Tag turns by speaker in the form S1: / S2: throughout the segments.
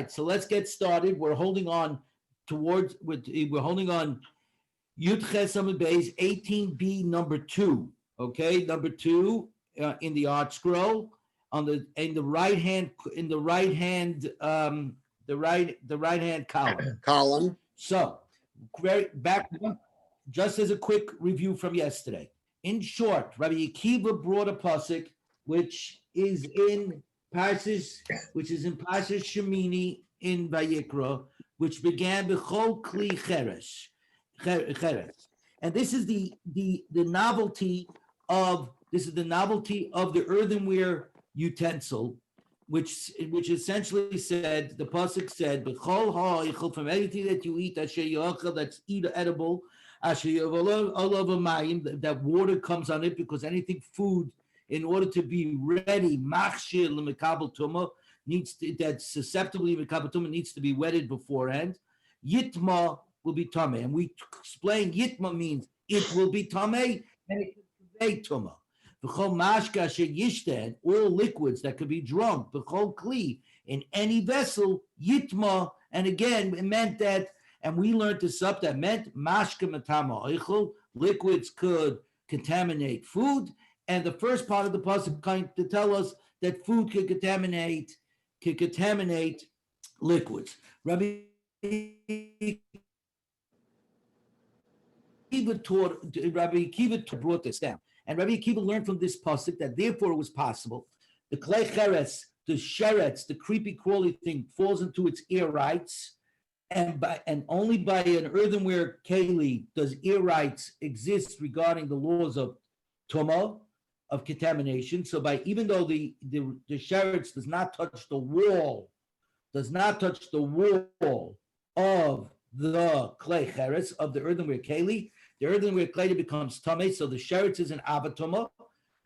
S1: right, so let's get started. We're holding on we're holding on Yud Ches Amud Beis 18b number 2. Okay, number 2 in the art scroll on the right hand the right hand column. So back just as a quick review from yesterday. In short, Rabbi Akiva brought a pasuk which is in Parshas Shemini in Vayikra, which began b'chol kli cheres, and this is the novelty of the earthenware utensil, which essentially said, the pasuk said, b'chol ha'ochel, from anything that you eat, asher yochel, that's edible, asher yavol olav mayim, that water comes on it, because anything food, in order to be ready, machshir l'mekabel tumah, that's susceptible to mekabel tumah, needs to be wetted beforehand. Yitma will be tameh, and we explained yitma means it will be tameh and it can convey tumah. V'chol mashka asher yishten, all liquids that could be drunk, v'chol kli, in any vessel, yitma, and again it meant that, and we learned this up, that meant mashka matama oichel, liquids could contaminate food. And the first part of the pasuk kind to tell us that food can contaminate liquids. Rabbi Akiva brought this down, and Rabbi Akiva learned from this pasuk that therefore it was possible. The klei cheres, the sheretz, the creepy crawly thing, falls into its ear rights, and only by an earthenware keli does ear rights exist regarding the laws of tumah, of contamination. So even though the sheretz does not touch the wall of the klei cheres, of the earthenware keli, the earthenware keli becomes tameh. So the sheretz is an avatuma.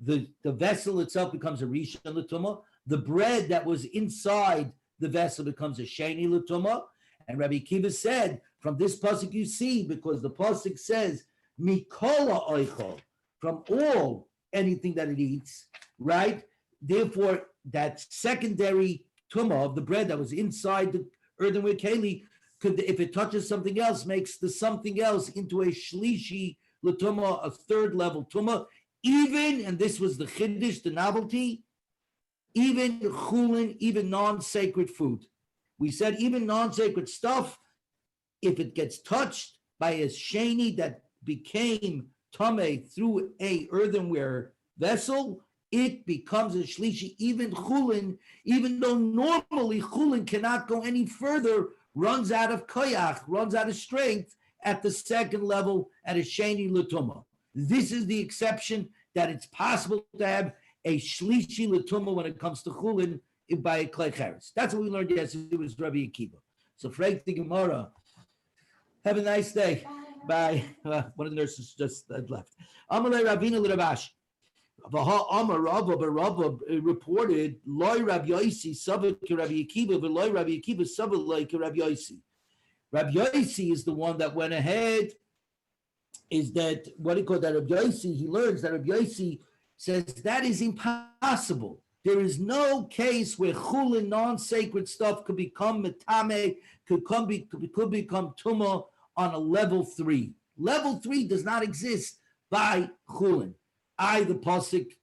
S1: The vessel itself becomes a rishon l'tumah. The bread that was inside the vessel becomes a sheni l'tumah. And Rabbi Akiva said, from this pasuk you see, because the pasuk says mikola oichol, from all anything that it eats, right? Therefore, that secondary tumah of the bread that was inside the earthenware keli could, if it touches something else, makes the something else into a shlishi l'tumah, a third level tumah. Even, and this was the chiddush, the novelty, even chulin, even non-sacred food. We said even non-sacred stuff, if it gets touched by a sheni that became tameh through a earthenware vessel, it becomes a shlishi. Even chulin, even though normally chulin cannot go any further, runs out of koyach, runs out of strength at the second level at a sheni l'tumah. This is the exception, that it's possible to have a shlishi l'tumah when it comes to chulin by a klei cheres. That's what we learned yesterday. It was Rabbi Akiva. So Frank the Gemara. Have a nice day. Bye. One of the nurses just left. Amalei Ravina l'Ravash. Vaha Amar Rava Barava reported Loi Rabbi Yosi Sabah Rabbi Akiva v'Loi Rabbi Akiva Sabah like Rabbi Yosi. Rabbi Yosi is the one that went ahead. Is that what he called that Rabbi Yosi? He learns that Rabbi Yosi says that is impossible. There is no case where chulin, non-sacred stuff, could become metame, could become tumah on a level 3. Level 3 does not exist by chulin. The pasuk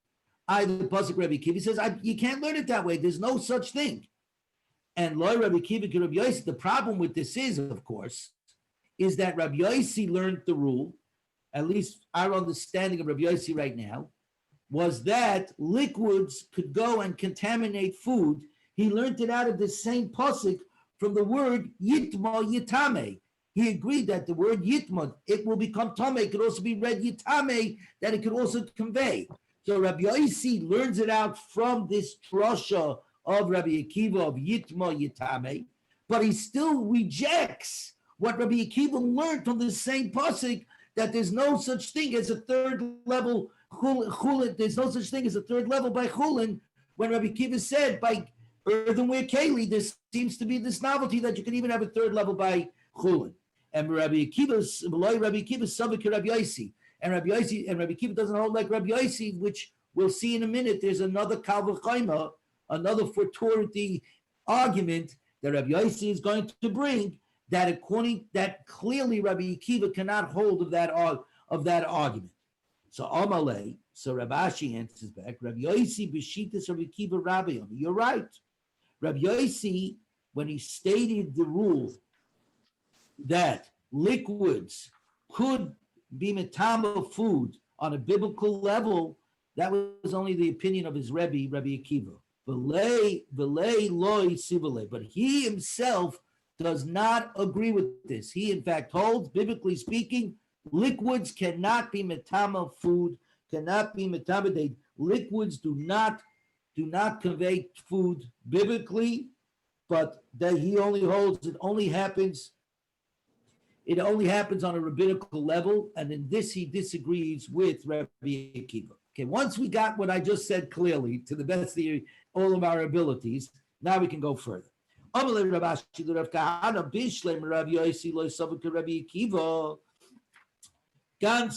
S1: Rabbi Akiva says you can't learn it that way. There's no such thing. And Loi Rabbi Akiva Rabbi Yosi. The problem with this is, of course, is that Rabbi Yosi learned the rule. At least our understanding of Rabbi Yosi right now was that liquids could go and contaminate food. He learned it out of the same pasuk from the word yitma yitame. He agreed that the word yitma, it will become tameh. It could also be read yitame, that it could also convey. So Rabbi Yosi learns it out from this drasha of Rabbi Akiva of yitma yitame, but he still rejects what Rabbi Akiva learned from the same pasuk, that there's no such thing as a third level chulin. There's no such thing as a third level by chulin. When Rabbi Akiva said by earthenware keli, there seems to be this novelty that you can even have a third level by chulin. And Rabbi Akiva sabik Rabbi Yosi, and Rabbi Akiva doesn't hold like Rabbi Yosi, which we'll see in a minute. There's another kal v'chayma, another fortuity argument that Rabbi Yossi is going to bring, that according that clearly Rabbi Akiva cannot hold of that argument. So Amalei, so Rabbi Ashi answers back, Rabbi Yossi b'shitas Rabbi Akiva Rabbi Yomi. You're right. Rabbi Yossi, when he stated the rule that liquids could be metama food on a biblical level, that was only the opinion of his Rebbe, Rabbi Akiva. But he himself does not agree with this. He, in fact, holds, biblically speaking, liquids cannot be metama food, cannot be metama. Liquids do not convey food biblically, but that he only holds it only happens on a rabbinical level, and in this he disagrees with Rabbi Akiva. Okay, once we got what I just said clearly to the best of all of our abilities, now we can go further. Gans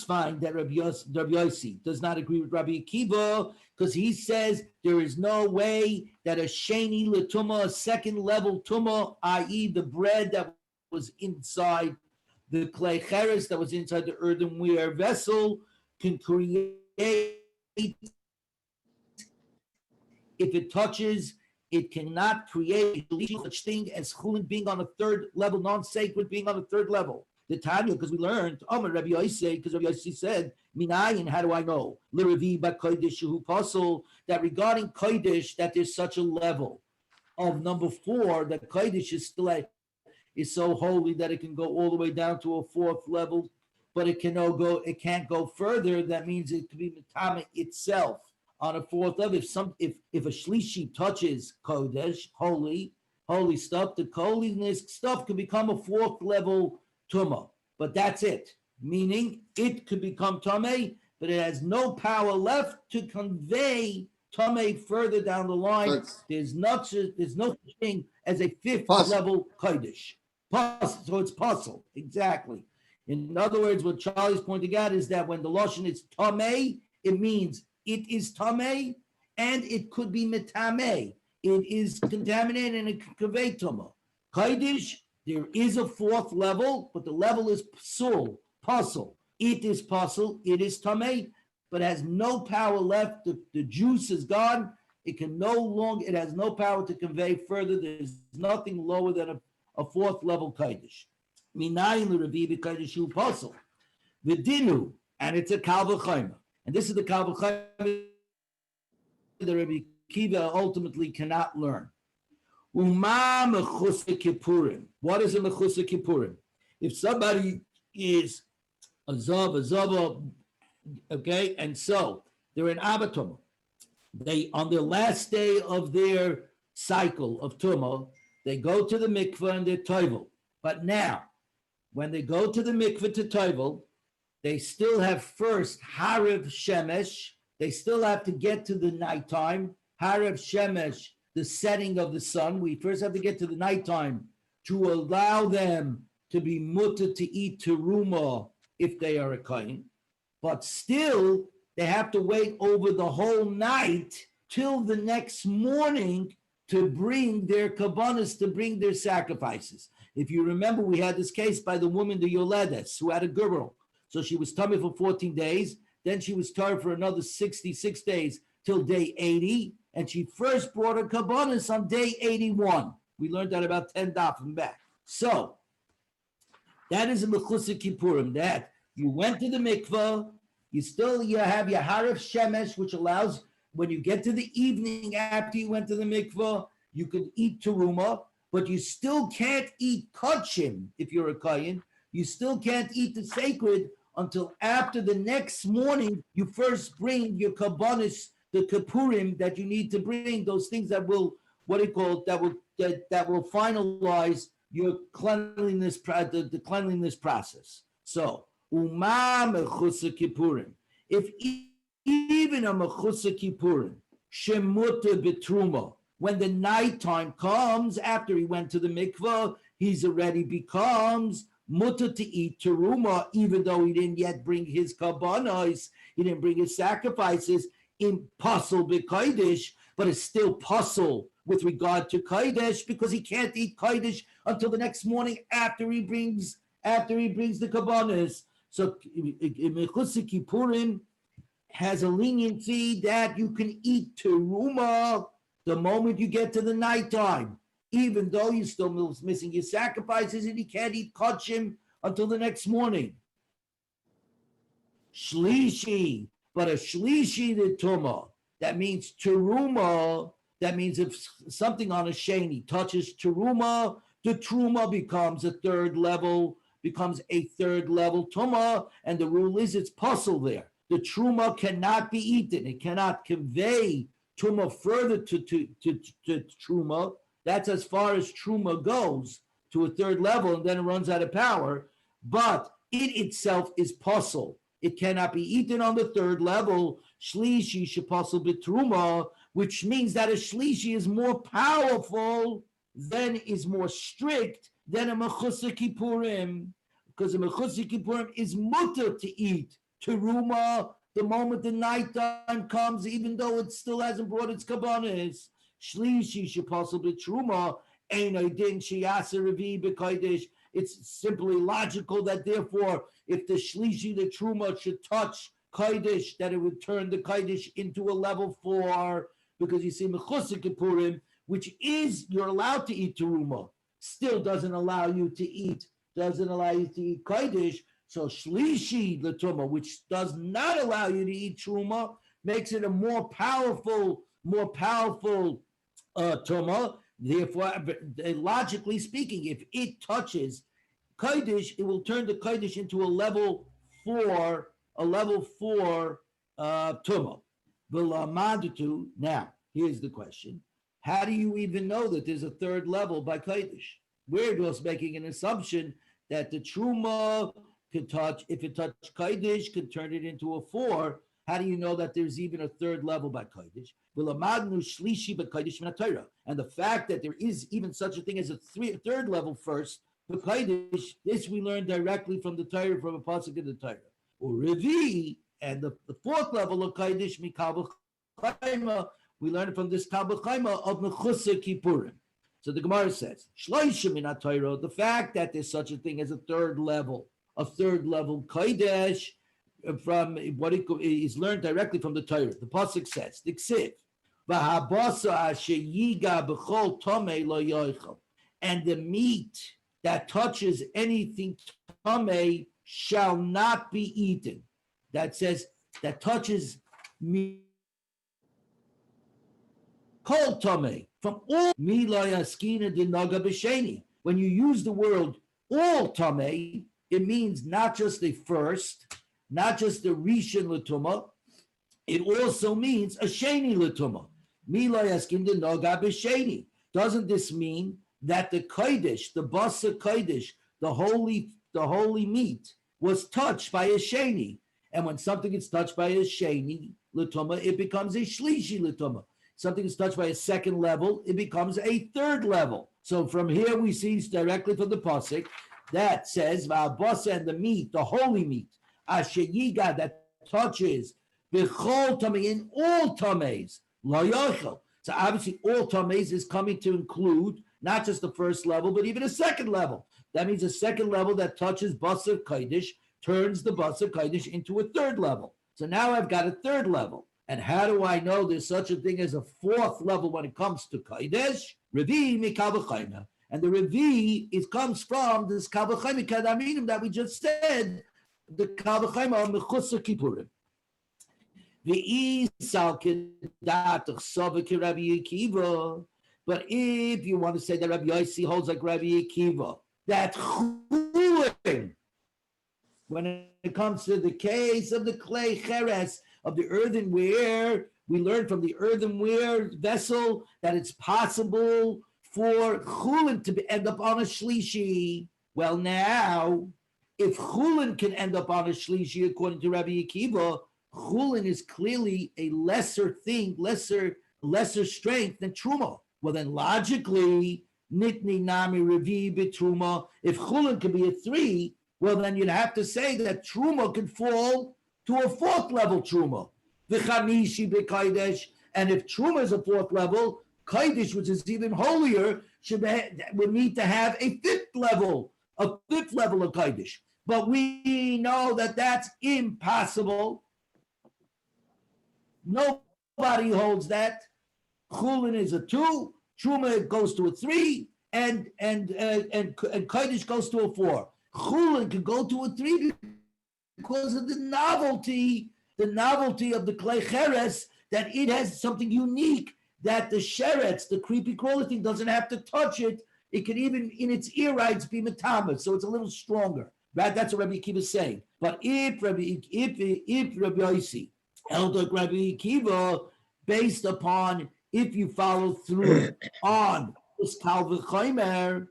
S1: find that Rabbi Yossi does not agree with Rabbi Akiva because he says there is no way that a sheni l'tumah, a second level tumah, i.e. the bread that was inside the clay cheres, that was inside the earthenware vessel, can create, if it touches, it cannot create such thing as chulin being on a third level, non-sacred being on a third level. The Tanya, because we learned, Rabbi Yossi, because Rabbi Yossi said, Minayin, how do I know? L'revi b'kodesh hu pasol, that regarding kodesh, that there's such a level of number 4, that kodesh is still is so holy that it can go all the way down to a 4th level, but it can't go further. That means it could be metame itself on a 4th level. If a shlishi touches kodesh, holy stuff, the holiness stuff could become a 4th level tumah, but that's it. Meaning it could become tameh, but it has no power left to convey tameh further down the line. There's no such thing as a 5th level kodesh. So it's puzzle, exactly. In other words, what Charlie's pointing out is that when the lashon is tameh, it means it is tameh, and it could be metameh. It is contaminated and it can convey tumah. Kodesh, there is a 4th level, but the level is puzzle. It is puzzle. It is tameh, but has no power left. The juice is gone. It has no power to convey further. There's nothing lower than a 4th level kodesh. Minayin l'revi b'kodesh hu puzzle. V'dinu, and it's a kal v'chayma. And this is the kal v'chayma that Rabbi Akiva ultimately cannot learn. Uma mechusa kippurim. What is a mechusa kippurim? If somebody is a zava, okay, and so they're in abatumah. They, on their last day of their cycle of tumah, they go to the mikveh and they're toivel. But now, when they go to the mikveh to toivel, they still have first harav shemesh. They still have to get to the nighttime. Harav shemesh, the setting of the sun. We first have to get to the nighttime to allow them to be mutter to eat teruma if they are a kohen. But still, they have to wait over the whole night till the next morning to bring their kabbanas, to bring their sacrifices. If you remember, we had this case by the woman, the Yoledes, who had a girl. So she was tummy for 14 days. Then she was tired for another 66 days till day 80. And she first brought her kabbanas on day 81. We learned that about 10 dafim back. So that is a mechusa kippurim, that you went to the mikveh, you have your harav shemesh, which allows, when you get to the evening after you went to the mikveh, you can eat teruma, but you still can't eat kachim if you're a kohen. You still can't eat the sacred until after the next morning. You first bring your kabbanis, the kippurim that you need to bring, those things that will, that will finalize your cleanliness, the cleanliness process. So, uma mechusa kippurim. If even a mechusa kippurim, shemuta betruma, when the nighttime comes after he went to the mikveh, he's already becomes mutter to eat teruma, even though he didn't yet bring his kabbanos, he didn't bring his sacrifices in pasal b'kodesh, but it's still pasal with regard to Kodesh, because he can't eat Kodesh until the next morning after he brings the Kabbanis. So Mechutz Kippurim has a leniency that you can eat teruma the moment you get to the nighttime, even though you're still missing your sacrifices, and you can't eat kachim until the next morning. Shlishi, but a shlishi the tuma, that means teruma. That means if something on a sheni touches teruma, the truma becomes a third level tuma, and the rule is it's puzzle there. The truma cannot be eaten. It cannot convey truma further to truma. That's as far as truma goes, to a third level, and then it runs out of power. But it itself is puzzle. It cannot be eaten on the third level. Shlishi shepasul b'truma, which means that a shlishi is more powerful, is more strict than a mechutz kippurim, because a mechutz kippurim is mutter to eat teruma the moment the nighttime comes, even though it still hasn't brought its kabbanis. Shlishi shepasul b'truma ein din sheyasa revi b'kodesh. It's simply logical that therefore, if the shlishi, the truma, should touch kodesh, that it would turn the kodesh into a level 4, because you see mechutz kippurim, which is you're allowed to eat teruma, still doesn't allow you to eat kodesh. So shlishi the truma, which does not allow you to eat truma, makes it a more powerful truma. Therefore, logically speaking, if it touches kodesh, it will turn the kodesh into a level 4 truma. Now, here's the question: how do you even know that there's a third level by kodesh? We're just making an assumption that the truma could touch, if it touched kodesh, could turn it into a 4. How do you know that there's even a third level by kodesh? And the fact that there is even such a thing as a third level first for kodesh, this we learn directly from the Torah, from a pasuk in the Torah. Or revi, and the fourth level of kodesh, mikal b'chaima, we learn it from this kal b'chaima of mechutz kippurim. So the Gemara says, shloishim in Torah, the fact that there's such a thing as a third level kodesh, from what is learned directly from the Torah. The pasuk says, "Diksiv, v'habasa asher yiga b'chol tomei lo yochel," and the meat that touches anything tomei shall not be eaten. That says that touches meat kol tomei from all milayaskina dinaga b'sheni. When you use the word all tomei, it means not just the first, not just the rishon l'tumah, it also means a sheni l'tumah. Mila yaskin de noga b'sheni. Doesn't this mean that the kodesh, the basa kodesh, the holy meat, was touched by a sheni? And when something is touched by a sheni l'tumah, it becomes a shlishi l'tumah. Something is touched by a second level, it becomes a third level. So from here we see directly from the pasuk that says v'abasa, and the meat, the holy meat, asher yiga, that touches b'chol tamei, in all tameis lo yochel. So obviously all tameis is coming to include not just the first level, but even a second level. That means a second level that touches basar kodesh turns the basar kodesh into a third level. So now I've got a third level. And how do I know there's such a thing as a fourth level when it comes to kodesh? Revi mikal b'chayna. And the revi comes from this kal b'chayna kadaminim that we just said, the kal b'chayna of mechutz kippurim. But if you want to say that Rabbi Yossi holds like Rabbi Akiva, that chulin, when it comes to the case of the clay cheres, of the earthenware, we learn from the earthenware vessel that it's possible for chulin to end up on a shlishi. Well, now, if chulin can end up on a shlishi, according to Rabbi Akiva, chulin is clearly a lesser thing, lesser strength than truma. Well, then logically, nitni nami revi b'truma. If chulin can be a 3, well, then you'd have to say that truma could fall to a 4th level truma. V'chamishi b'kodesh. And if truma is a 4th level, Kodesh, which is even holier, would need to have a fifth level of Kodesh. But we know that that's impossible. Nobody holds that. Chulin is a 2, Truma goes to a 3, and Kodesh goes to a 4. Chulin can go to a 3 because of the novelty of the Klei Cheres, that it has something unique that the sheretz, the creepy crawly thing, doesn't have to touch it. It can even in its ear rights be metamas, so it's a little stronger. Right? That's what Rabbi Akiva is saying. But if Rabbi Yossi held like Rabbi Akiva, based upon if you follow through on this Kal V'Chomer,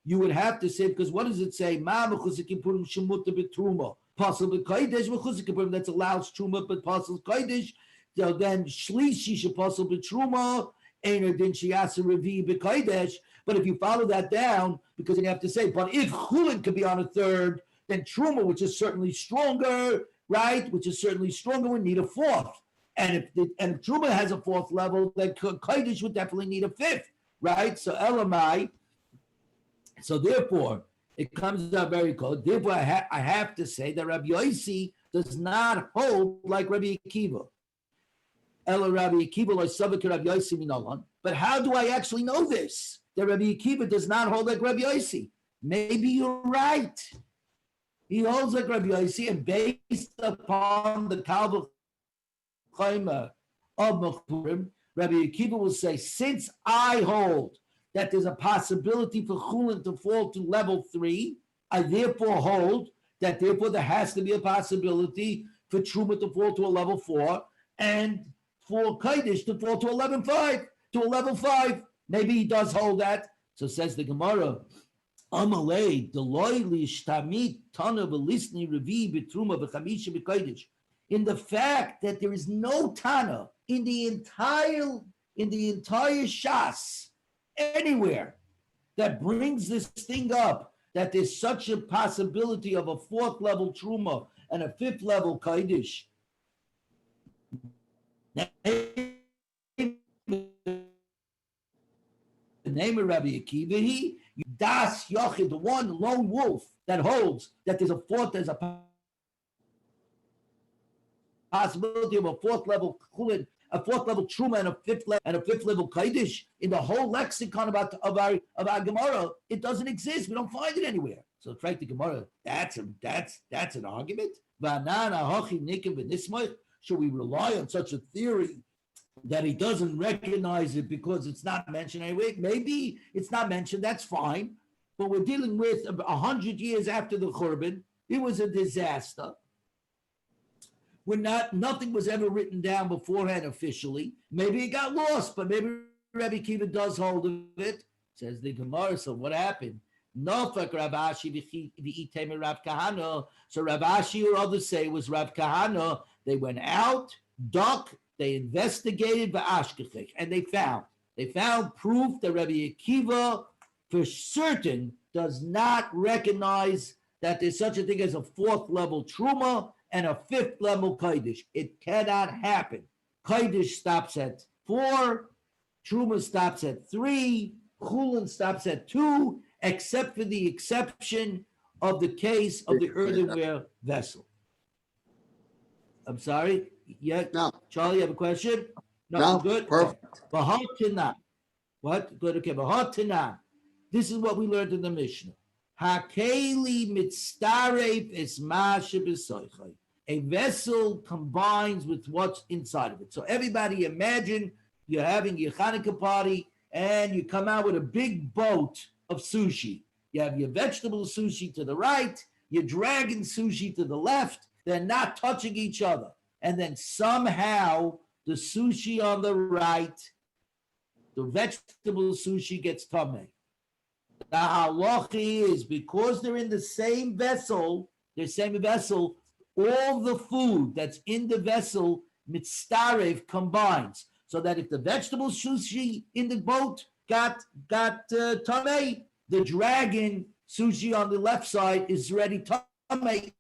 S1: you would have to say, because what does it say? Ma v'chuzik yipurim shemuta b'truma. Possible kodesh v'chuzik yipurim, that allows truma, but possible kodesh. So then shlishi shepasul b'truma, einer din sheyasa revi b'kodesh. But if you follow that down, because you have to say, but if chulin could be on a third, then truma, which is certainly stronger, right? Which is certainly stronger, would need a fourth. And if truma has a fourth level, then kodesh would definitely need a fifth, right? So elamai. So therefore, it comes out very cold. Therefore, I have to say that Rabbi Yossi does not hold like Rabbi Akiva. But how do I actually know this? That Rabbi Akiva does not hold like Rabbi Yossi. Maybe you're right. He holds like Rabbi Yossi, and based upon the Kal V'Chomer of Mechurim, Rabbi Akiva will say, since I hold that there's a possibility for chulin to fall to level 3, I therefore hold that therefore there has to be a possibility for truma to fall to a level 4 and for kodesh to fall to level 5. Maybe he does hold that. So says the Gemara, Amalei deloy lishtamit tana v'lisni revi b'truma v'chamisha b'kodesh. In the fact that there is no tana in the entire Shas anywhere that brings this thing up, that there's such a possibility of a 4th level truma and a 5th level kodesh. The name of Rabbi Akiva, he das yochid, the one lone wolf that holds that there's a possibility of a 4th level chulin, a 4th level truma, and a 5th level kodesh in the whole lexicon of our Gemara. It doesn't exist. We don't find it anywhere. So strike the Gemara. That's an argument. Should we rely on such a theory that he doesn't recognize it because it's not mentioned anyway? Maybe it's not mentioned. That's fine. But we're dealing with 100 years after the Churban. It was a disaster. Nothing was ever written down beforehand officially. Maybe it got lost, but maybe Rabbi Akiva does hold of it. Says the Gemara. So what happened? Nofak Rav Ashi v'iteme Rav Kahana. So Rav Ashi, or others say, was Rav Kahana. They went out, they investigated v'ashkechech, and they found proof that Rabbi Akiva for certain does not recognize that there's such a thing as a 4th level truma and a 5th level kodesh. It cannot happen. Kodesh stops at 4, truma stops at 3, chulin stops at 2, except for the exception of the case of the earthenware vessel. I'm sorry. Yeah, no. Charlie, you have a question? No, good.
S2: Perfect.
S1: Bahatina. What? Good. Okay. Bahatina. This is what we learned in the Mishnah. Hakeli mitzaref es ma'ashe. A vessel combines with what's inside of it. So everybody imagine you're having your Hanukkah party and you come out with a big boat of sushi. You have your vegetable sushi to the right, your dragon sushi to the left. They're not touching each other. And then somehow the sushi on the right, the vegetable sushi gets tameh. The halacha is because they're in the same vessel, all the food that's in the vessel, mitzaref, combines. So that if the vegetable sushi in the boat got tameh, the dragon sushi on the left side is ready tameh,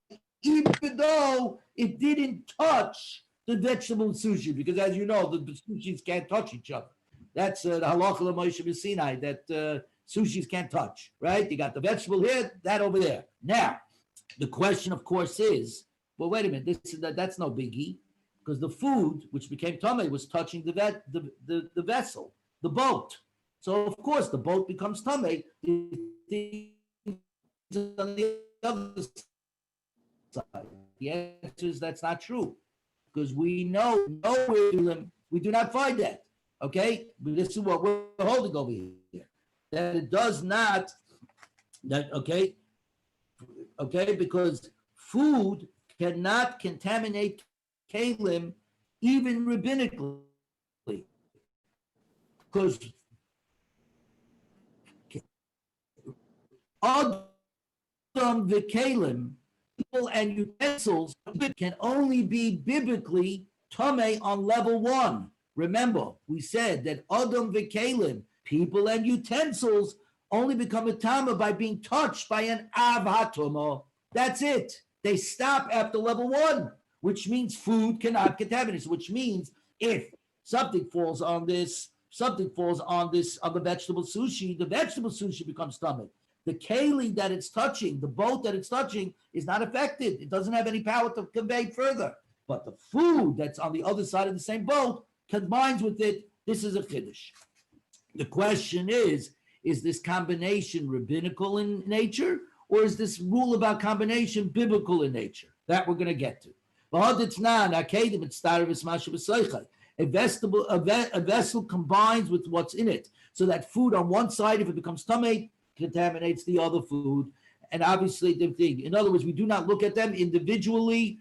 S1: even though it didn't touch the vegetable sushi, because as you know, the sushis can't touch each other. That's the halacha of Moshe Sinai, that sushis can't touch, right? You got the vegetable here, that over there. Now, the question, of course, is, well, wait a minute, that's no biggie, because the food, which became tamei, was touching the vessel, the boat. So, of course, the boat becomes tamei. On the other side. The answer is that's not true, because we know nowhere we do not find that. Okay, but this is what we're holding over here, that it does not. That okay, because food cannot contaminate kalim, even rabbinically, because Adam v'kalim, people and utensils, can only be biblically tamei on level 1. Remember, we said that Adam v'kalim, people and utensils, only become a tama by being touched by an av hatoma. That's it. They stop after level 1, which means food cannot contaminate. Which means if something falls on the vegetable sushi, the vegetable sushi becomes tamei. The keli that it's touching, the boat that it's touching, is not affected. It doesn't have any power to convey further. But the food that's on the other side of the same boat combines with it. This is a chiddush. The question is this combination rabbinical in nature, or is this rule about combination biblical in nature? That we're going to get to. A vessel combines with what's in it, so that food on one side, if it becomes tamei, contaminates the other food. And obviously the thing, in other words, we do not look at them individually,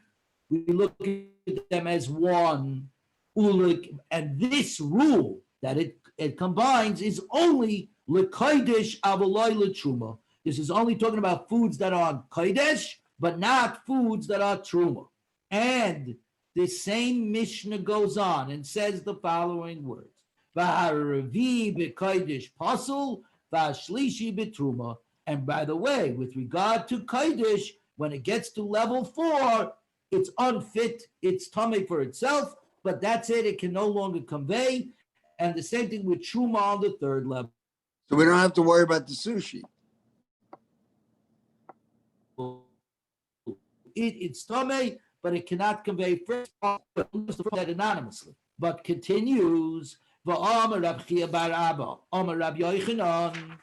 S1: we look at them as one. And this rule that it combines is only l'kodesh avoloi l'truma. This is only talking about foods that are on kodesh, but not foods that are truma. And the same Mishnah goes on and says the following words: V'haravi b'kodesh pasul, v'ashlishi b'truma. And by the way, with regard to kodesh, when it gets to level 4, it's unfit, it's tamei for itself, but that's it. It can no longer convey. And the same thing with truma on the 3rd level.
S2: So we don't have to worry about the sushi.
S1: It's tamei, but it cannot convey first that anonymously. But continues, v'amar Rab Chia bar Abba, amar Rab Yochanan,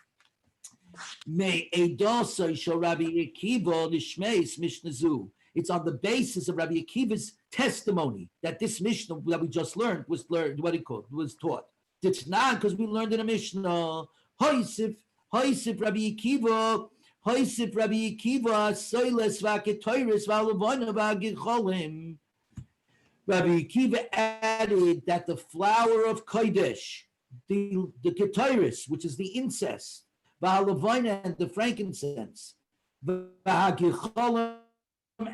S1: me edosai shel Rabbi Akiva nishmeis mishnazu. It's on the basis of Rabbi Akiva's testimony that this Mishnah that we just learned was taught. It's not because we learned in a Mishnah. Hoisif Rabbi Akiva, soiles v'aketoiris v'alavona v'agicholim. Rabbi Akiva added that the flour of kodesh, the ketoiris, which is the incest, v'alavona and the frankincense, v'agicholim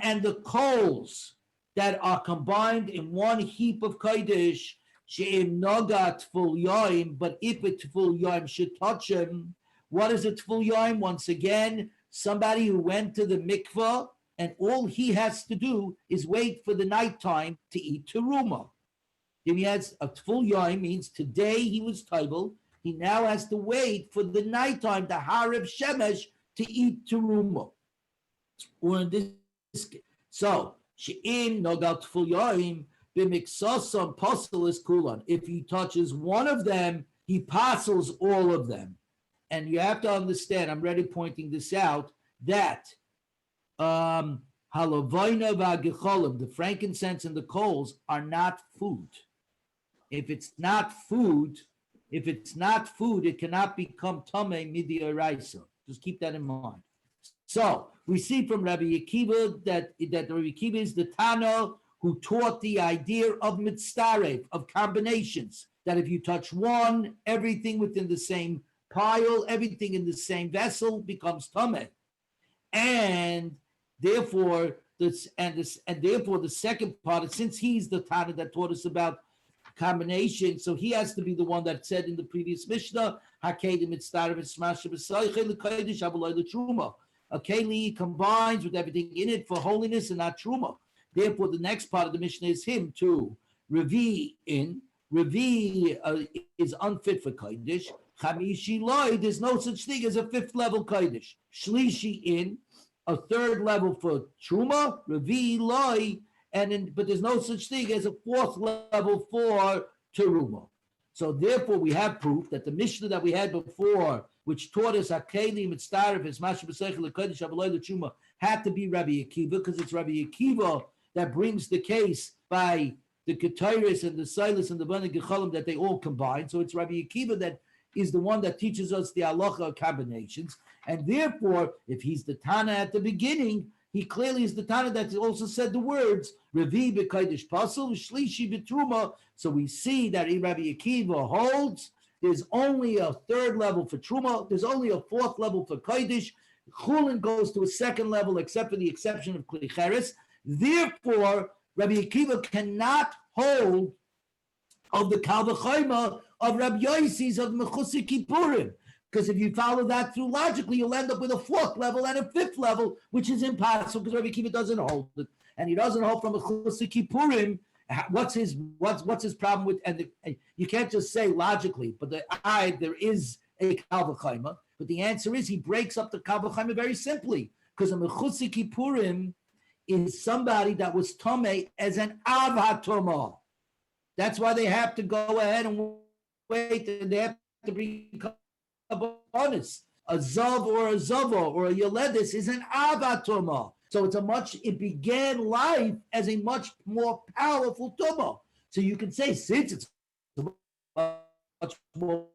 S1: and the coals that are combined in one heap of kodesh, she'im nogat full yoim, but if a full yoim should touch him, what is a full yoim? Once again, somebody who went to the mikvah and all he has to do is wait for the nighttime to eat teruma. If he has a full yoim, means today he was table, he now has to wait for the nighttime, the harib shemesh, to eat teruma. Or in this, so she'im nogat full yoim b'miksosam posel is kulan. If he touches one of them, he passes all of them. And you have to understand, I'm already pointing this out, that halavoina v'agicholim, the frankincense and the coals, are not food. If it's not food, it cannot become tamei mid'oraisa. Just keep that in mind. So we see from Rabbi Akiva that Rabbi Akiva is the Tana who taught the idea of mitzaref, of combinations, that if you touch one, everything within the same pile, everything in the same vessel becomes tamei. And therefore, the second part, since he's the Tana that taught us about combination, so he has to be the one that said in the previous Mishnah, Hakedim mitzaref esmashe b'soichel l'kodesh avoloi l'truma. A keli combines with everything in it for holiness and not truma. Therefore, the next part of the Mishnah is him too. Revi in. Revi is unfit for Kodesh. Chamishi loy, there's no such thing as a fifth level Kodesh. Shlishi in, a third level for Truma. Revi loy, but there's no such thing as a fourth level for Teruma. So therefore, we have proof that the Mishnah that we had before, which taught us Hakeli Mitzdarif is Masha B'Seichel LeKodesh Avodah L'Truma, had to be Rabbi Akiva, because it's Rabbi Akiva that brings the case by the Ketairis and the Silas and the Bnei Gecholim that they all combine. So it's Rabbi Akiva that is the one that teaches us the halacha combinations. And therefore, if he's the Tana at the beginning, he clearly is the Tana that also said the words Revi b'Kodesh Pasel, Shlishi b'Truma. So we see that Rabbi Akiva holds there's only a third level for Truma, there's only a fourth level for Kodesh. Chulin goes to a second level, except for the exception of Kli Cheres. Therefore, Rabbi Akiva cannot hold of the Kal V'Chomer of Rabbi Yossi's of Mechusik Kippurim. Because if you follow that through logically, you'll end up with a fourth level and a fifth level, which is impossible because Rabbi Akiva doesn't hold it. And he doesn't hold from a Mechusik Kippurim. What's his problem with, and you can't just say logically, but there is a Kal V'Chomer. But the answer is he breaks up the Kal V'Chomer very simply, because a Mechusik Kippurim is somebody that was Tomei as an Av HaTomah. That's why they have to go ahead and wait, and they have to become honest. A Zav or a Zavo or a Yeledis is an Av HaTomah. So it began life as a much more powerful Tomah. So you can say, since it's much more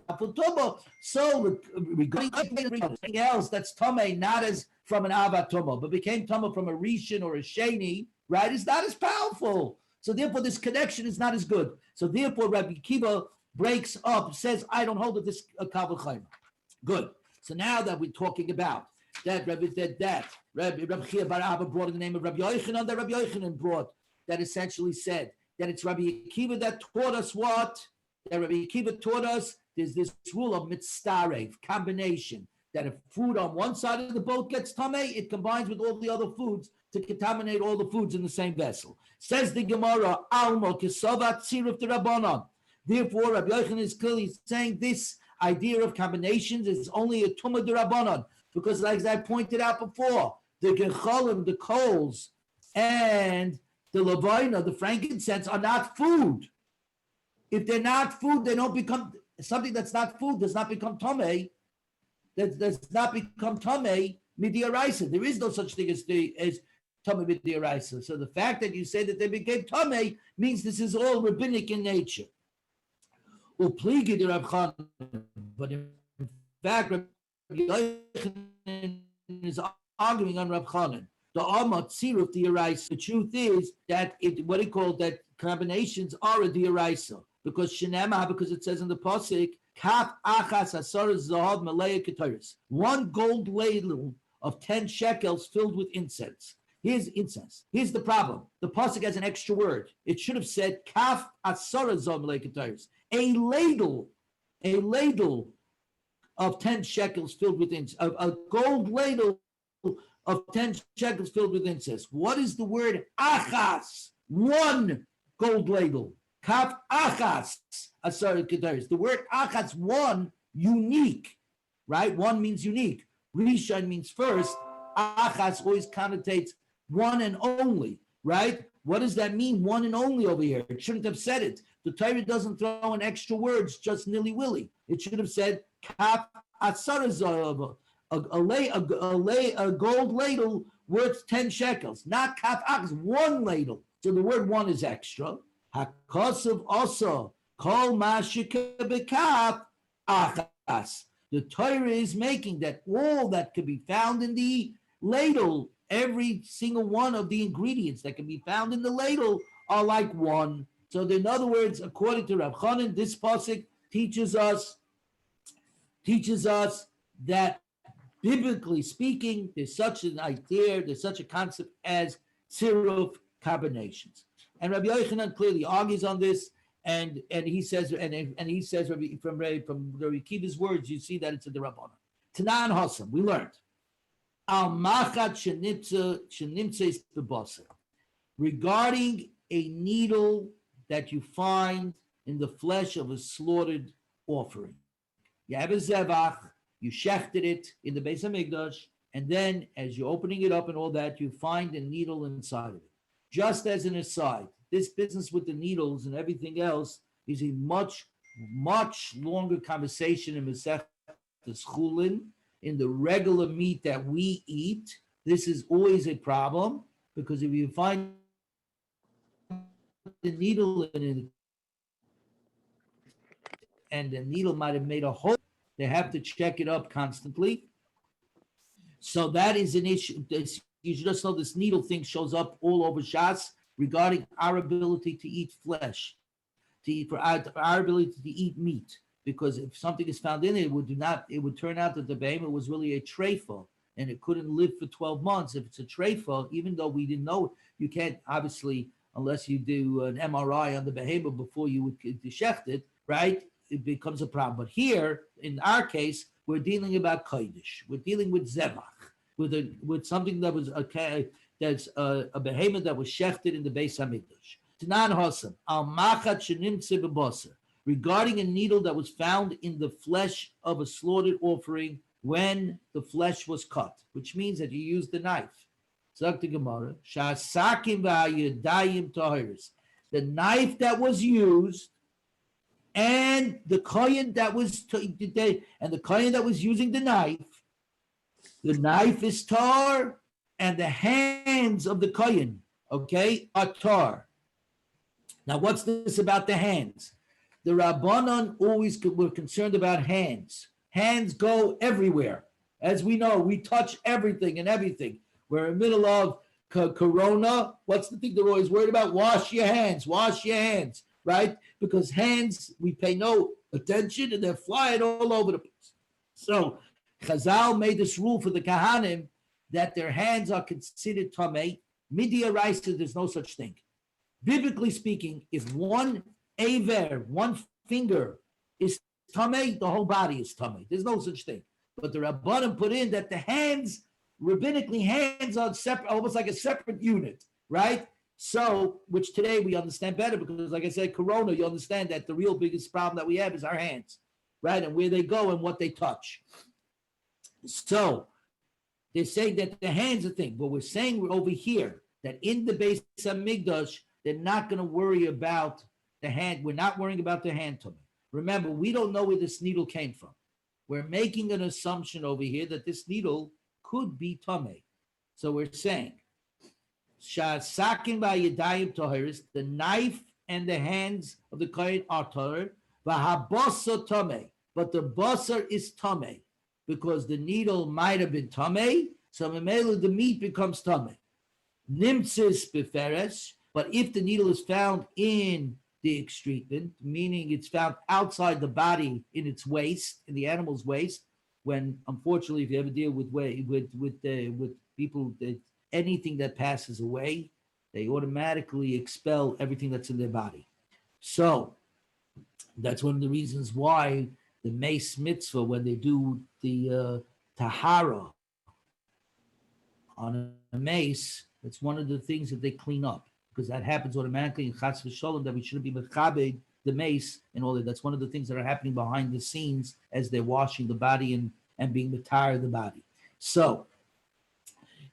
S1: powerful so regarding anything else that's Tomei, not as from an Ava Tomah, but became Tomah from a Rishon or a Sheni, right, is not as powerful. So therefore, this connection is not as good. So therefore, Rabbi Akiva breaks up, says, I don't hold of this Kal V'Chomer. Good. So now that we're talking about that, Rabbi Chia Bar Abba brought in the name of Rabbi Yochanan, that Rabbi Yochanan brought, that essentially said that it's Rabbi Akiva that taught us what? That Rabbi Akiva taught us there's this rule of mitzdarev, combination, that if food on one side of the boat gets tamei, it combines with all the other foods to contaminate all the foods in the same vessel. Says the Gemara, Alma Kesavat Tziruf Rabbanon. Therefore, Rabbi Yochanan is clearly saying this idea of combinations is only a Tumah D'Rabbanon, because like I pointed out before, the Gecholim, the coals, and the Levina, the frankincense, are not food. If they're not food, they don't become, something that's not food does not become Tomei, that does not become Tomei Midiaraisa. There is no such thing as Tomei Midiaraisa. So the fact that you say that they became Tomei means this is all rabbinic in nature. But in fact, Rabbi Yochanan is arguing on Rab Chanan. The Amat Tziruf D'Oraisa. The truth is that that combinations are a D'Oraisa. Because it says in the pasuk, Kaf Achas Asar Zahav Malaya Ketaris. 1 gold ladle of 10 shekels filled with incense. Here's incense. Here's the problem. The pasuk has an extra word. It should have said Kaf Asar Zahav Malaya Ketaris. A ladle of 10 shekels filled with incense. A gold ladle of 10 shekels filled with incense. What is the word Achas? 1 gold ladle. Kaf achas asar kedaris. The word achas, 1, unique, right? 1 means unique. Rishon means first. Achas always connotates 1 and only, right? What does that mean, 1 and only over here? It shouldn't have said it. The Torah doesn't throw in extra words just nilly-willy. It should have said kaf asar zav, a gold ladle worth 10 shekels, not kaf achas, 1 ladle. So the word 1 is extra. Hakosav also kol mashika bekaf achas. The Torah is making that all that can be found in the ladle, every single one of the ingredients that can be found in the ladle are like 1. So in other words, according to Rav Chanan, this pasuk teaches us that biblically speaking, there's such an idea, there's such a concept as tziruf combinations. And Rabbi Yochanan clearly argues on this, and he says from Rabbi Akiva's words, you see that it's a D'Rabbanan. Tanan Hassam, we learned Al machat shenimtzeis bebasar. Regarding a needle that you find in the flesh of a slaughtered offering. You have a zevach, you shechted it in the Beis Hamikdash, and then as you're opening it up and all that, you find a needle inside of it. Just as an aside, this business with the needles and everything else is a much, much longer conversation in Masechet Chulin. In the regular meat that we eat, this is always a problem because if you find the needle in it and the needle might have made a hole, they have to check it up constantly. So that is an issue. You should just know this needle thing shows up all over Shas regarding our ability to eat flesh, for our ability to eat meat. Because if something is found in it, it would turn out that the behemoth was really a treifa and it couldn't live for 12 months. If it's a treifa, even though we didn't know, you can't obviously, unless you do an MRI on the behemoth before you would shecht it, right? It becomes a problem. But here, in our case, we're dealing about kodesh. We're dealing with zevach, with something that was that's a behemoth that was shechted in the Beis Hamikdash. Tanan Hasam al machat shenimtze bebasar. Regarding a needle that was found in the flesh of a slaughtered offering when the flesh was cut, which means that you used the knife. The knife that was used and the kohen that was using the knife is tar, and the hands of the kohen, okay, are tar. Now, what's this about the hands? The Rabbanon always were concerned about hands. Hands go everywhere. As we know, we touch everything and everything. We're in the middle of Corona. What's the thing they're always worried about? Wash your hands, right? Because hands, we pay no attention and they're flying all over the place. So Chazal made this rule for the Kahanim that their hands are considered tamei. Midia Raisa, there's no such thing. Biblically speaking, if one finger is tamei, the whole body is tamei. There's no such thing. But the Rabbanim put in that the hands, rabbinically, hands are separate, almost like a separate unit, right? So, which today we understand better because, like I said, Corona, you understand that the real biggest problem that we have is our hands, right? And where they go and what they touch. So, they're saying that the hands are the thing, but we're saying over here that in the Beis Hamikdash, they're not going to worry about the hand. We're not worrying about the hand tummy. Remember, we don't know where this needle came from. We're making an assumption over here that this needle could be tummy. So we're saying, Shasakin ba'yadayim toheris, the knife and the hands of the kohen are toher, v'habasa tummy, but the basar is tummy because the needle might have been tummy. So memela, the meat becomes tummy. Nimtzis beferes, but if the needle is found in the excrement, meaning it's found outside the body in its waste, in the animal's waste, when unfortunately, if you ever deal with people that anything that passes away, they automatically expel everything that's in their body. So that's one of the reasons why the mace mitzvah, when they do the tahara on a mace, it's one of the things that they clean up because that happens automatically in Chas v'Sholom, that we shouldn't be mechabed the mace and all that. That's one of the things that are happening behind the scenes as they're washing the body and being matar the body. So,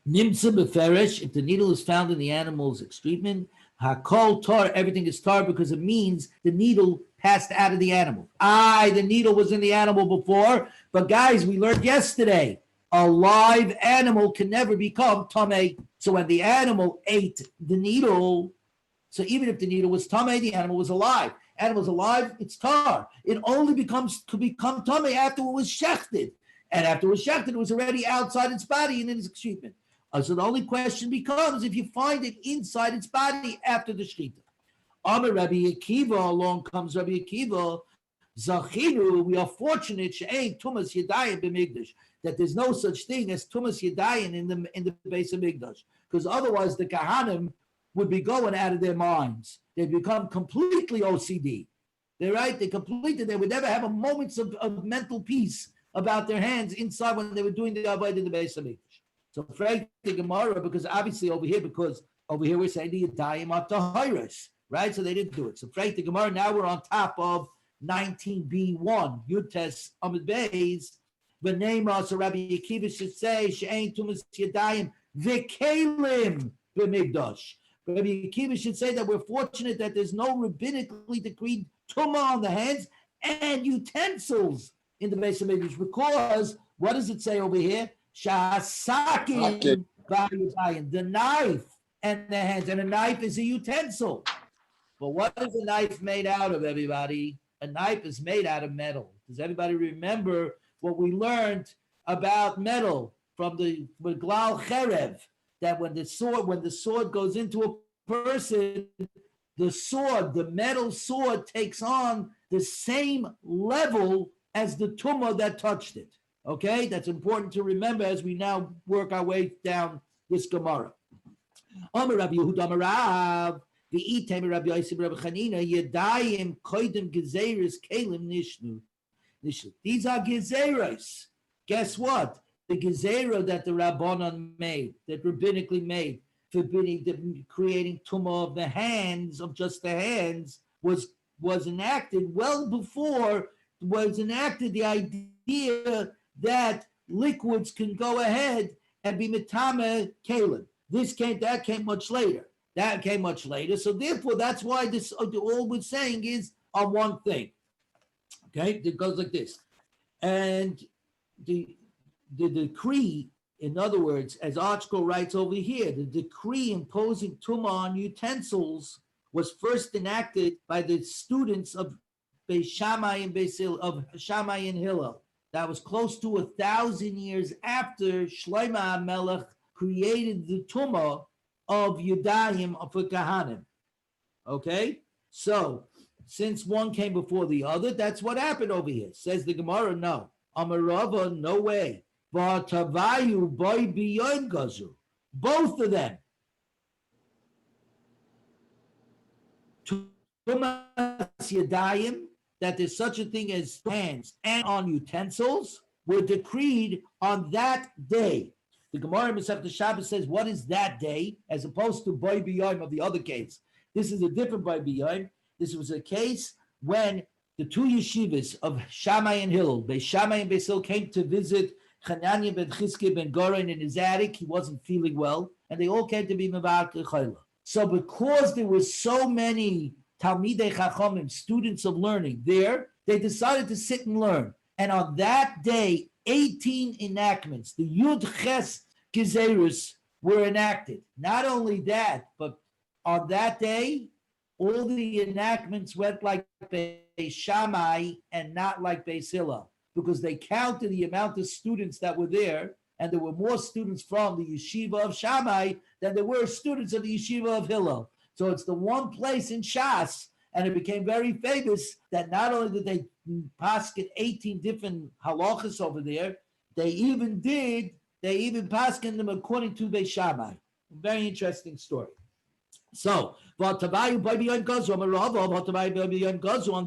S1: nimtza beferish, if the needle is found in the animal's excrement, hakol tar, everything is tar because it means the needle passed out of the animal. The needle was in the animal before, but guys, we learned yesterday, a live animal can never become tamei. So when the animal ate the needle, so even if the needle was tamei, the animal was alive. Animal's alive, it's tar. It only could become tamei after it was shechted. And after it was shechted, it was already outside its body and in its excrement. So the only question becomes if you find it inside its body after the shechita. Amar Rabbi Akiva, along comes Rabbi Akiva, Zachinu, we are fortunate, she'ein tumas yadayim b'migdash, that there's no such thing as tumas yadayim in the Beis Hamikdash, because otherwise the Kahanim would be going out of their minds. They'd become completely OCD. They're right. They would never have a moments of mental peace about their hands inside when they were doing the avodah in the Beis Hamikdash. So Frank the Gemara, because obviously over here we're saying the Yadayim are Tahiris, right? So they didn't do it. So Frank the Gemara, now we're on top of 19b1, Yutes Amid Beis, the name also Rabbi Akiva should say, She'ain Tumas Yadayim V'Kelim B'Migdash. Rabbi Akiva should say that we're fortunate that there's no rabbinically decreed tumah on the hands and utensils in the base of Mikdash, because what does it say over here? Shasakin, the knife and the hands, and a knife is a utensil. But what is a knife made out of, everybody? A knife is made out of metal. Does everybody remember what we learned about metal from the Glal Cherev? That when the sword goes into a person, the metal sword takes on the same level as the tumah that touched it. Okay, that's important to remember as we now work our way down this Gemara. Amar Rabbi Yehuda Amar Rav, v'itay Rabbi Yosef Rabbi Chanina, yadayim koydem gezeres kelim nishnu. These are gezeres. Guess what? The gezerah that the Rabbanon made, that rabbinically made, forbidding creating tumah of the hands, of just the hands, was enacted well before was enacted the idea that liquids can go ahead and be mitame kalim. That came much later. So therefore, that's why this all we're saying is on one thing. Okay, it goes like this, and the decree, in other words, as Archko writes over here, the decree imposing tumah on utensils was first enacted by the students of Beis Shammai and Hillel. That was close to 1,000 years after Shlomo HaMelech created the tumah of Yudayim for Kahanim. Okay, so since one came before the other, that's what happened over here. Says the Gemara, no. Amarava, no way. V'atavayu boy b'yoyim gazu. Both of them. Tumas yadayim, that there's such a thing as hands and on utensils, were decreed on that day. The Gemara in Masechta Shabbos says, what is that day? As opposed to boy b'yoyim of the other case. This is a different boy b'yoyim. This was a case when the two yeshivas of Shammai and Hillel, Beis Shammai and Beis Hillel, came to visit Hananiah ben Chizkiah ben Goren in his attic. He wasn't feeling well, and they all came to be Mevarach Chayla. So because there were so many Talmidei Chachamim, students of learning there, they decided to sit and learn. And on that day, 18 enactments, the Yud Ches Gezerus, were enacted. Not only that, but on that day, all the enactments went like Beis Shammai and not like Beis Hillel, because they counted the amount of students that were there, and there were more students from the yeshiva of Shammai than there were students of the yeshiva of Hillel. So it's the one place in Shas, and it became very famous that not only did they paskin 18 different halachas over there, they even paskin them according to Beis Shammai. Very interesting story. So, on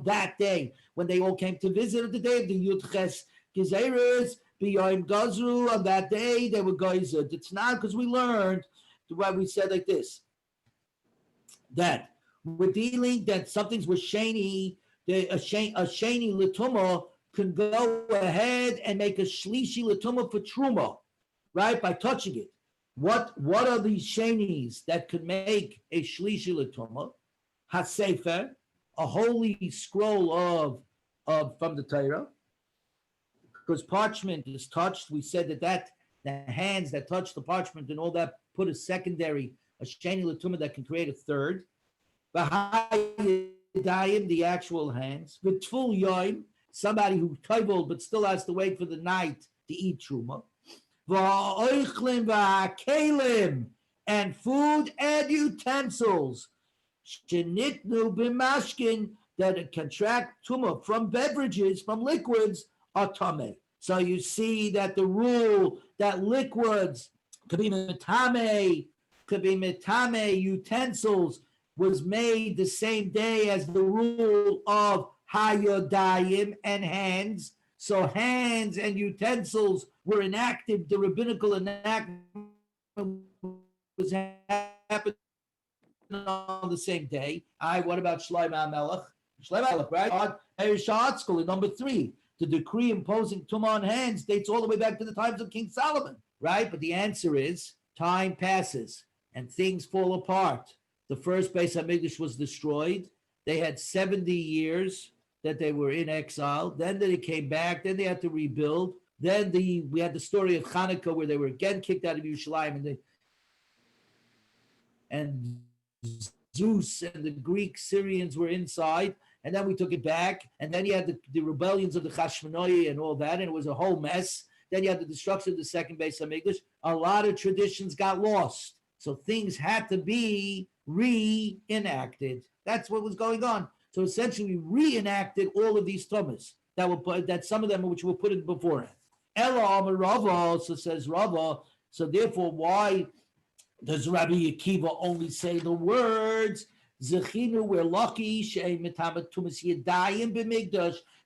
S1: that day, when they all came to visit the day of the Yud Ches Gezeres, B'Yom Gazru, on that day, they were guys. It's not because we learned why we said like this, that we're dealing that something's with sheni, a sheni l'tumah can go ahead and make a shlishi l'tumah for truma, right, by touching it. What are these shenis that could make a shlishi l'tumah? HaSefer, a holy scroll of from the Torah, because parchment is touched. We said that the hands that touch the parchment and all that put a secondary, a sheni l'tumah that can create a third. V'hayadayim, the actual hands. V'tful yoim, somebody who toivel but still has to wait for the night to eat truma. V'oichlim v'hakelim, and food and utensils. Shenitnu b'mashkin, that contract tumah from beverages, from liquids, are tameh. So you see that the rule that liquids could be metame utensils was made the same day as the rule of hayodayim and hands. So hands and utensils were enacted. The rabbinical enactment was happening on the same day. What about Shlomo HaMelech? Shlomo HaMelech, right? In number 3, the decree imposing tumah on hands dates all the way back to the times of King Solomon, right? But the answer is time passes and things fall apart. The first Beis HaMikdash was destroyed. They had 70 years that they were in exile. Then they came back. Then they had to rebuild. Then we had the story of Hanukkah where they were again kicked out of Yerushalayim, and Zeus and the Greek Syrians were inside, and then we took it back, and then you had the rebellions of the Hashmonai and all that, and it was a whole mess. Then you had the destruction of the second Beis HaMikdash. A lot of traditions got lost, so things had to be reenacted. That's what was going on. So essentially, we reenacted all of these tumas that some of them which were put in beforehand. Ella Amar Rava, so says Rava. So therefore, why does Rabbi Akiva only say the words Zechinu? We're lucky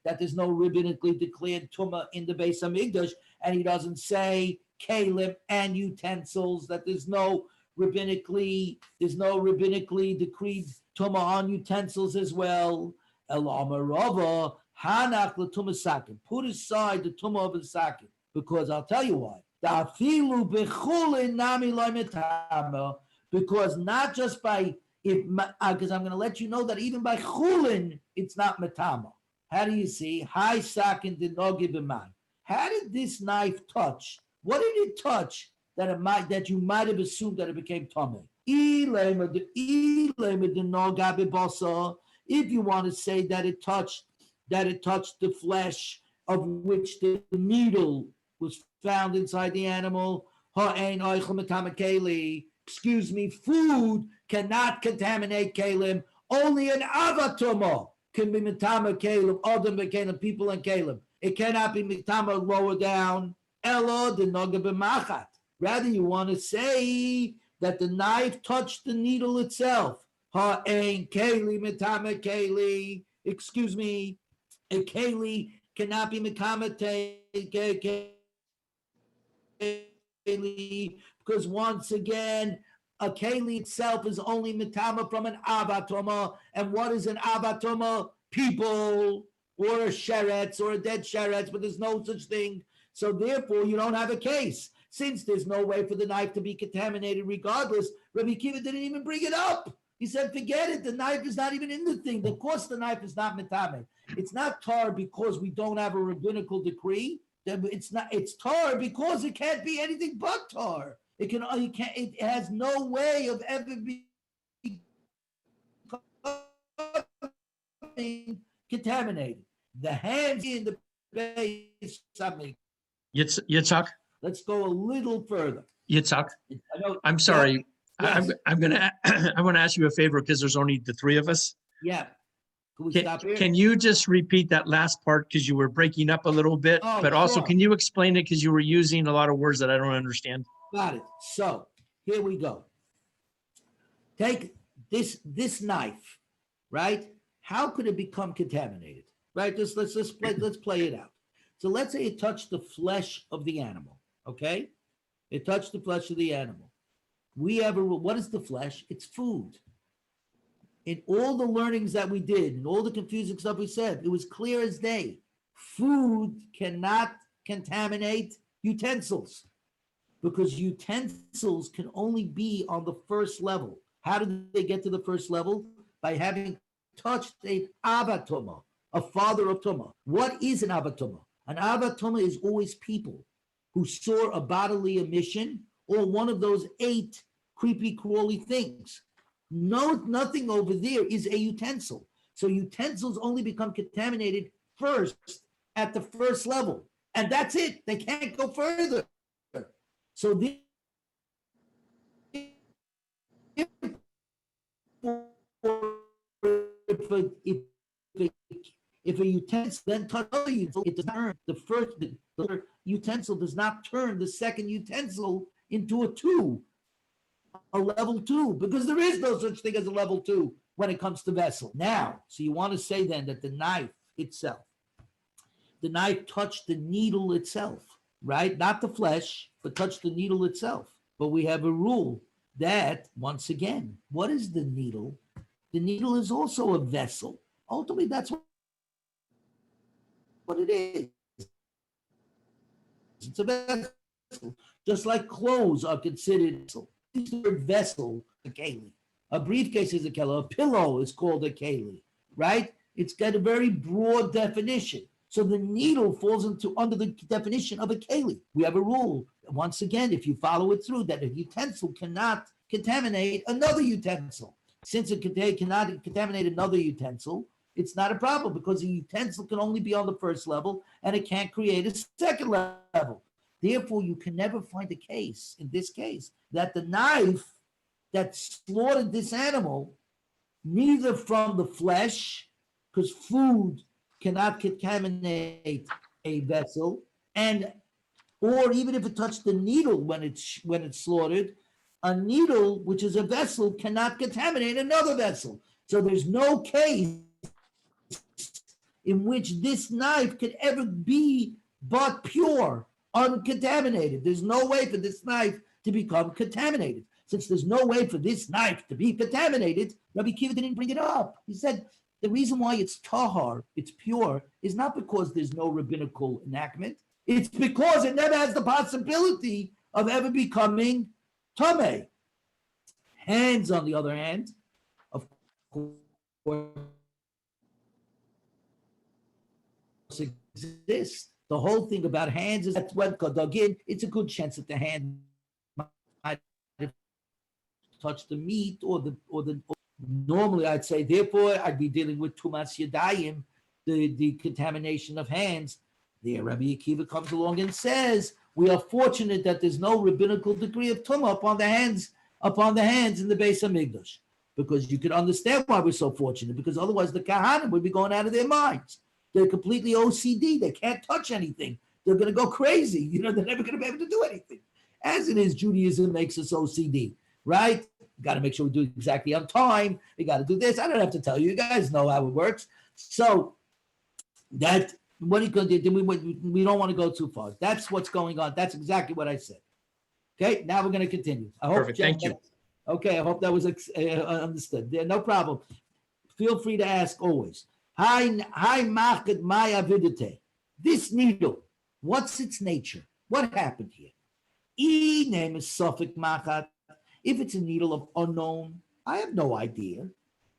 S1: that there's no rabbinically declared tumah in the Beis HaMikdash, and he doesn't say kalim and utensils, that there's no rabbinically decreed tumah on utensils as well. Elama Rava hanach l'tumah sakin. Put aside the tumah of the sakin, because I'll tell you why. Because not just by because I'm going to let you know that even by chulin it's not metama. How do you see? High sakin did not give a man. How did this knife touch? What did it touch that you might have assumed that it became tummy? If you want to say that it touched the flesh of which the needle was found inside the animal, excuse me, food cannot contaminate kalim. Only an avatuma can be mitama kalim, adam kalim, people and kalim. It cannot be mitama lower down. Elo the noga b'machat. Rather, you want to say that the knife touched the needle itself. Ha'ein keli mitama keli. Excuse me, a keli cannot be mitama because once again, a keli itself is only mitama from an avatoma. And what is an avatoma? People, or a sheretz, or a dead sheretz, but there's no such thing. So therefore, you don't have a case. Since there's no way for the knife to be contaminated regardless, Rabbi Akiva didn't even bring it up. He said, forget it. The knife is not even in the thing. Of course, the knife is not mitame. It's not tar because we don't have a rabbinical decree. It's not. It's tar because it can't be anything but tar. It has no way of ever being contaminated. The hands in the base.
S3: Yitzhak.
S1: Let's go a little further.
S3: Yitzhak. I'm sorry.
S1: Yeah. Yes.
S3: I want to ask you a favor because there's only the three of us.
S1: Yeah. Can we stop here?
S3: Can you just repeat that last part because you were breaking up a little bit?
S1: Oh,
S3: but also,
S1: sure.
S3: can you explain it because you were using a lot of words that I don't understand?
S1: Got it. So here we go. Take this knife, right? How could it become contaminated? Right? Let's play it out. So let's say it touched the flesh of the animal. Okay, it touched the flesh of the animal. What is the flesh? It's food. In all the learnings that we did, and all the confusing stuff we said, it was clear as day. Food cannot contaminate utensils because utensils can only be on the first level. How did they get to the first level? By having touched a avatuma, a father of tuma. What is an avatuma? An avatuma is always people who saw a bodily emission or one of those 8 creepy, crawly things. No, nothing over there is a utensil. So utensils only become contaminated first at the first level. And that's it. They can't go further. So if a utensil then touches other utensil, it does not turn the utensil does not turn the second utensil into a level 2, because there is no such thing as a level 2 when it comes to vessel. Now, so you want to say then that the knife itself, the knife touched the needle itself, right? Not the flesh, but touched the needle itself. But we have a rule that, once again, what is the needle? The needle is also a vessel. Ultimately, that's what it is. It's a vessel. Just like clothes are considered vessel. The word vessel, a keli. A briefcase is a keli. A pillow is called a keli, right? It's got a very broad definition. So the needle falls under the definition of a keli. We have a rule, once again, if you follow it through, that a utensil cannot contaminate another utensil. Since it cannot contaminate another utensil, it's not a problem because a utensil can only be on the first level and it can't create a second level. Therefore, you can never find a case, in this case, that the knife that slaughtered this animal, neither from the flesh, because food cannot contaminate a vessel, and or even if it touched the needle when it's slaughtered, a needle, which is a vessel, cannot contaminate another vessel. So there's no case in which this knife could ever be but pure, uncontaminated. There's no way for this knife to become contaminated. Since there's no way for this knife to be contaminated, Rabbi Akiva didn't bring it up. He said the reason why it's tahar, it's pure, is not because there's no rabbinical enactment. It's because it never has the possibility of ever becoming tameh. Hands, on the other hand, of course, exist. The whole thing about hands is that when dug in, it's a good chance that the hand might have touched the meat or normally I'd say, therefore, I'd be dealing with tumas yadayim, the contamination of hands. There, Rabbi Akiva comes along and says, we are fortunate that there's no rabbinical degree of tumah upon the hands in the Beis Hamikdash. Because you can understand why we're so fortunate, because otherwise the Kahanim would be going out of their minds. They're completely OCD. They can't touch anything. They're going to go crazy. They're never going to be able to do anything. As it is, Judaism makes us OCD, right? Got to make sure we do it exactly on time. We got to do this. I don't have to tell you. You guys know how it works. So that what he could do, we don't want to go too far. That's what's going on. That's exactly what I said. Okay, now we're going to continue. I hope.
S3: Perfect. Thank you.
S1: Okay, I hope that was understood. No problem. Feel free to ask always. Hi, market my avidite. This needle, what's its nature? What happened here? E name is suffix machat. If it's a needle of unknown, I have no idea,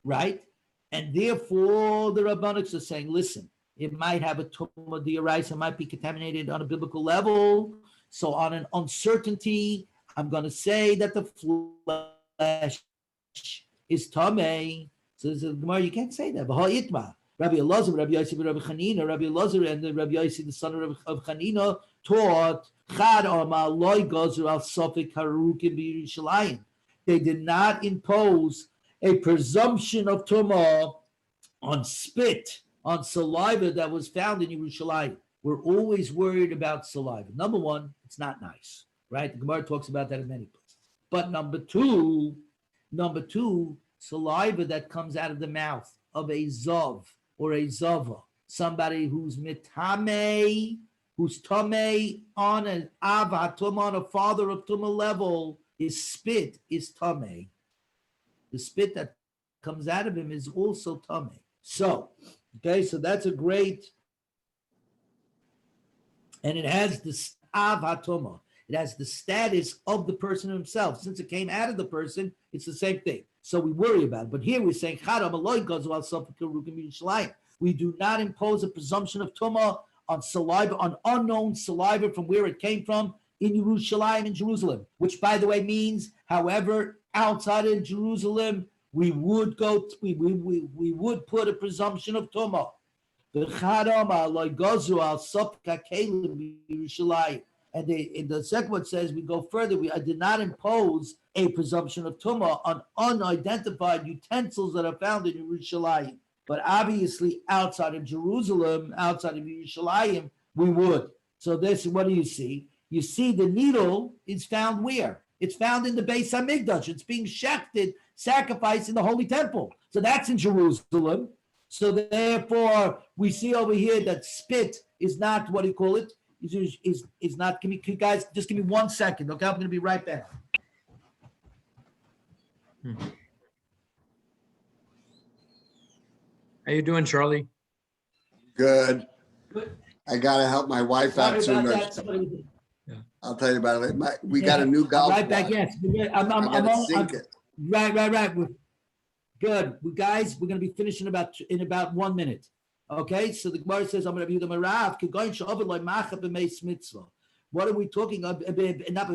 S1: right? And therefore, the rabbinics are saying, listen, it might have a tumah d'oraisa, it might be contaminated on a biblical level. So on an uncertainty, I'm going to say that the flesh is tameh. So the Gemara, you can't say that. Rabbi Elazar, Rabbi Yossi, Rabbi Chanina, Rabbi Elazar, and Rabbi Yossi, the son of Chanina, taught they did not impose a presumption of tumah on spit, on saliva that was found in Yerushalayim. We're always worried about saliva. Number one, it's not nice, right? The Gemara talks about that in many places. But number two, saliva that comes out of the mouth of a zav or a zava, somebody who's mitame, who's tameh on an ava, tumah on a father of tumah level, his spit is tameh. The spit that comes out of him is also tameh. So, okay, so that's a great, and it has the ava tumah. It has the status of the person himself. Since it came out of the person, it's the same thing. So we worry about it. But here we're saying, we do not impose a presumption of tumah on saliva, on unknown saliva from where it came from in Yerushalayim, in Jerusalem, which, by the way, means, however, outside of Jerusalem, we would put a presumption of tumah. And in the second one says, we go further, I did not impose a presumption of tumah on unidentified utensils that are found in Yerushalayim. But obviously, outside of Jerusalem, outside of Yerushalayim, we would. So this, what do you see? You see the needle is found where? It's found in the Beis Hamikdash. It's being shechted, sacrificed in the Holy Temple. So that's in Jerusalem. So therefore, we see over here that spit is not what do you call it? Is not. Give me, guys, just give me 1 second, okay? I'm going to be right back.
S3: How you doing, Charlie?
S2: Good.
S1: Good.
S2: I gotta help my wife
S1: Sorry
S2: out soon.
S1: about that. Somebody-
S2: I'll tell you about it. We got a new
S1: I'm
S2: golf
S1: right back.
S2: ball.
S1: Yes,
S2: I gotta sink it.
S1: Right. Good. Guys, we're going to be finishing in about 1 minute. Okay, so the Gemara says, I'm going to be the Marav. What are we talking about? Not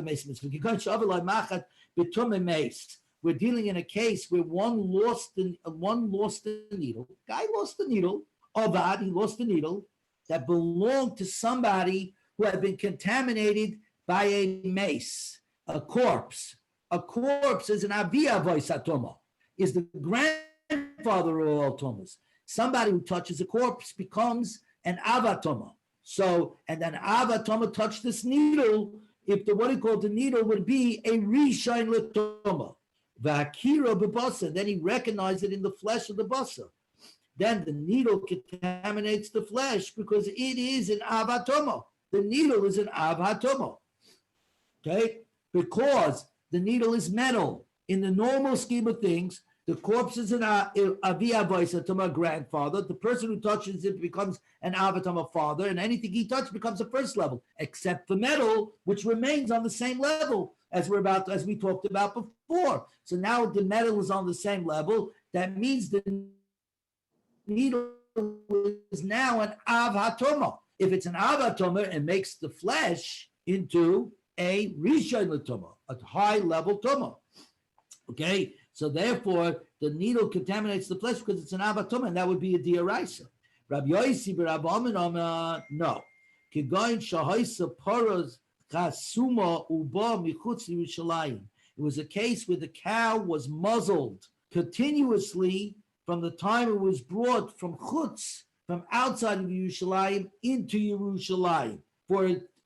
S1: we're dealing in a case where one lost the needle. Guy lost the needle. Ovad, he lost the needle that belonged to somebody who had been contaminated by a mace, a corpse. A corpse is an avia voice atoma, is the grandfather of all tomas. Somebody who touches a corpse becomes an avatoma. So, and then avatoma touched this needle. If the what he called the needle would be a rishon letoma, vakira bebasa. Then he recognized it in the flesh of the basa. Then the needle contaminates the flesh because it is an avatoma. The needle is an avatoma. Okay, because the needle is metal. In the normal scheme of things, the corpse is an avia voice to my grandfather. The person who touches it becomes an avatama father, and anything he touches becomes a first level, except for metal, which remains on the same level as we talked about before. So now the metal is on the same level. That means the needle is now an avatoma. If it's an avatoma, it makes the flesh into a rishon l'toma, a high level toma. Okay, so therefore the needle contaminates the flesh because it's an avatoma, and that would be a diaraisa. Rabbi Yosi b'Rabbi Amin no. Kigoin shahoisa paras chasuma uba michutz Yerushalayim. It was a case where the cow was muzzled continuously from the time it was brought from chutz, from outside of Yerushalayim into Yerushalayim,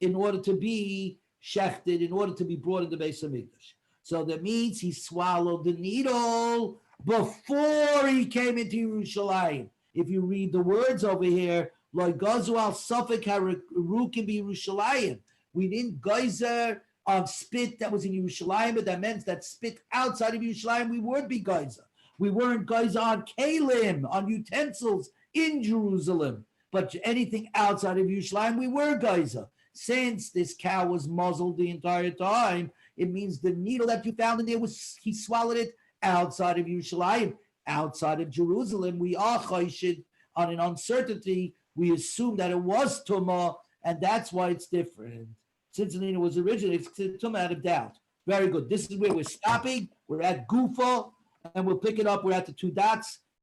S1: in order to be shechted, in order to be brought into Beis Hamikdash. So that means he swallowed the needle before he came into Yerushalayim. If you read the words over here, like gazu al safek harukim be Yerushalayim. We didn't geyser on spit that was in Yerushalayim, but that meant that spit outside of Yerushalayim we would be geyser. We weren't geyser on kalim, on utensils in Jerusalem, but anything outside of Yerushalayim we were geyser. Since this cow was muzzled the entire time, it means the needle that you found in there he swallowed it outside of Yerushalayim, outside of Jerusalem. We are chayshid on an uncertainty. We assume that it was tumah, and that's why it's different. Since the needle was originally, it's tumah out of doubt. Very good. This is where we're stopping. We're at Gufa, and we'll pick it up. We're at the 2 dots.